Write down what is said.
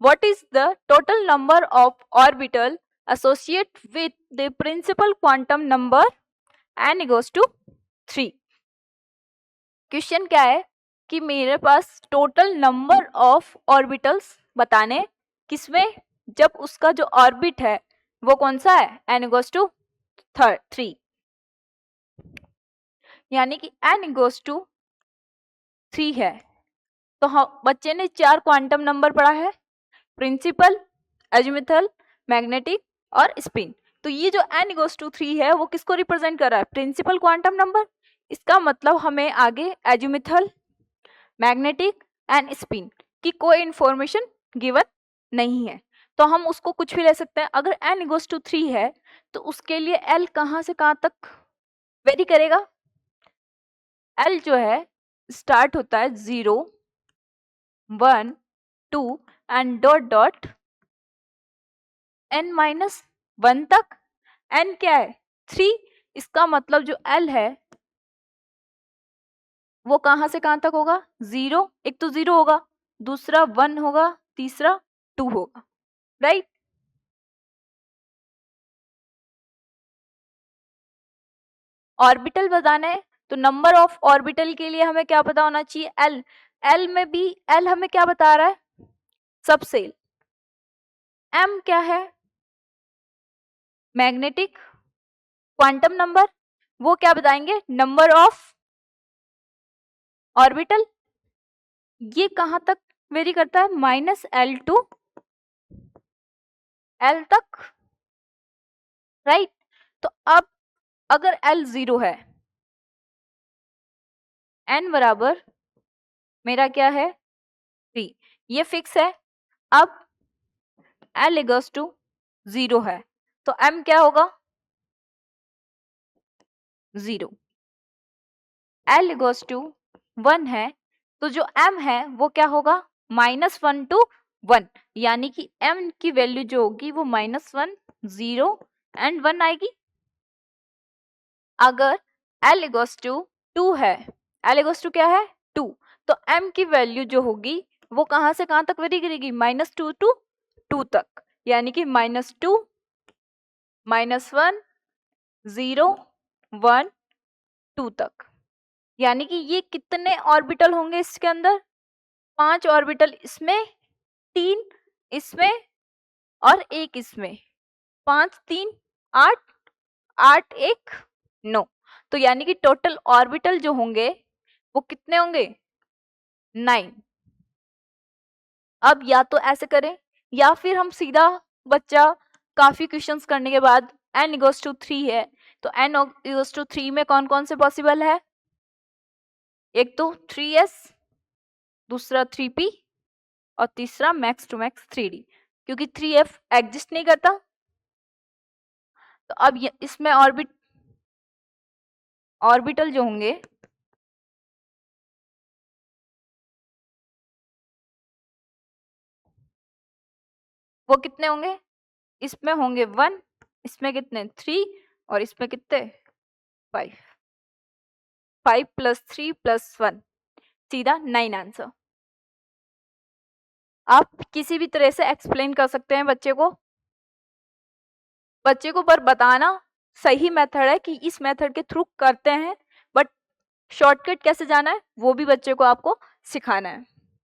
what is the total number of orbital associated with the principal quantum number n equals to 3। Question क्या है कि मेरे पास total number of orbitals बताने किसमें, जब उसका जो ऑर्बिट है वो कौन सा है, n equals to 3, यानी कि n equals to 3 है। तो हम बच्चे ने 4 क्वांटम नंबर पढ़ा है, प्रिंसिपल, एजिमुथल, मैग्नेटिक और स्पिन। तो ये जो n equals to 3 है वो किसको रिप्रेजेंट कर रहा है, प्रिंसिपल क्वांटम नंबर। इसका मतलब हमें आगे एजिमुथल, मैग्नेटिक एंड स्पिन की कोई इंफॉर्मेशन गिवन नहीं है, तो हम उसको कुछ भी ले सकते हैं। अगर n equals to 3 है तो उसके लिए l कहाँ से कहाँ तक वेरी करेगा। l जो है स्टार्ट होता है 0, 1, 2 एंड डॉट डॉट n-1 तक। n क्या है, 3। इसका मतलब जो l है वो कहाँ से कहाँ तक होगा, 0, एक तो 0 होगा, दूसरा 1 होगा, तीसरा 2 होगा, राइट। ऑर्बिटल बताना है तो नंबर ऑफ ऑर्बिटल के लिए हमें क्या पता होना चाहिए, l। l में भी l हमें क्या बता रहा है, सबसेल। m क्या है, मैग्नेटिक क्वांटम नंबर, वो क्या बताएंगे, नंबर ऑफ ऑर्बिटल। ये कहां तक वेरी करता है, -l to l तक, राइट। तो अब अगर l 0 है, n बराबर मेरा क्या है 3, ये फिक्स है। अब l इक्वल्स टू 0 है तो m क्या होगा, 0। l इक्वल्स टू 1 है तो जो m है वो क्या होगा, -1 to 1, यानी कि m की वैल्यू जो होगी वो -1, 0 एंड 1 आएगी। अगर l इक्वल्स टू 2 है, l इक्वल्स टू क्या है 2, तो m की वैल्यू जो होगी वो कहां से कहां तक वेरी करेगी, -2 to 2 तक, यानी कि -2, -1, 0, 1, 2 तक। यानी कि ये कितने ऑर्बिटल होंगे इसके अंदर, 5 ऑर्बिटल इसमें, 3 इसमें और 1 इसमें। 5, 3, 8, 8, 1, 9। तो यानी कि टोटल ऑर्बिटल जो होंगे वो कितने होंगे, 9। अब या तो ऐसे करें या फिर हम सीधा, बच्चा काफी क्वेश्चंस करने के बाद n इक्वल्स टू 3 है तो n इक्वल्स टू 3 में कौन कौन से पॉसिबल है, एक तो 3s, दूसरा 3p और तीसरा मैक्स टू मैक्स 3d, क्योंकि 3f एग्जिस्ट नहीं करता। तो अब इसमें ऑर्बिटल जो होंगे वो कितने होंगे, इसमें होंगे 1, इसमें कितने 3 और इसमें कितने 5, 5 + 3 + 1 सीधा 9 आंसर। आप किसी भी तरह से एक्सप्लेन कर सकते हैं बच्चे को पर बताना सही मेथड है कि इस मेथड के थ्रू करते हैं, बट शॉर्टकट कैसे जाना है वो भी बच्चे को आपको सिखाना है।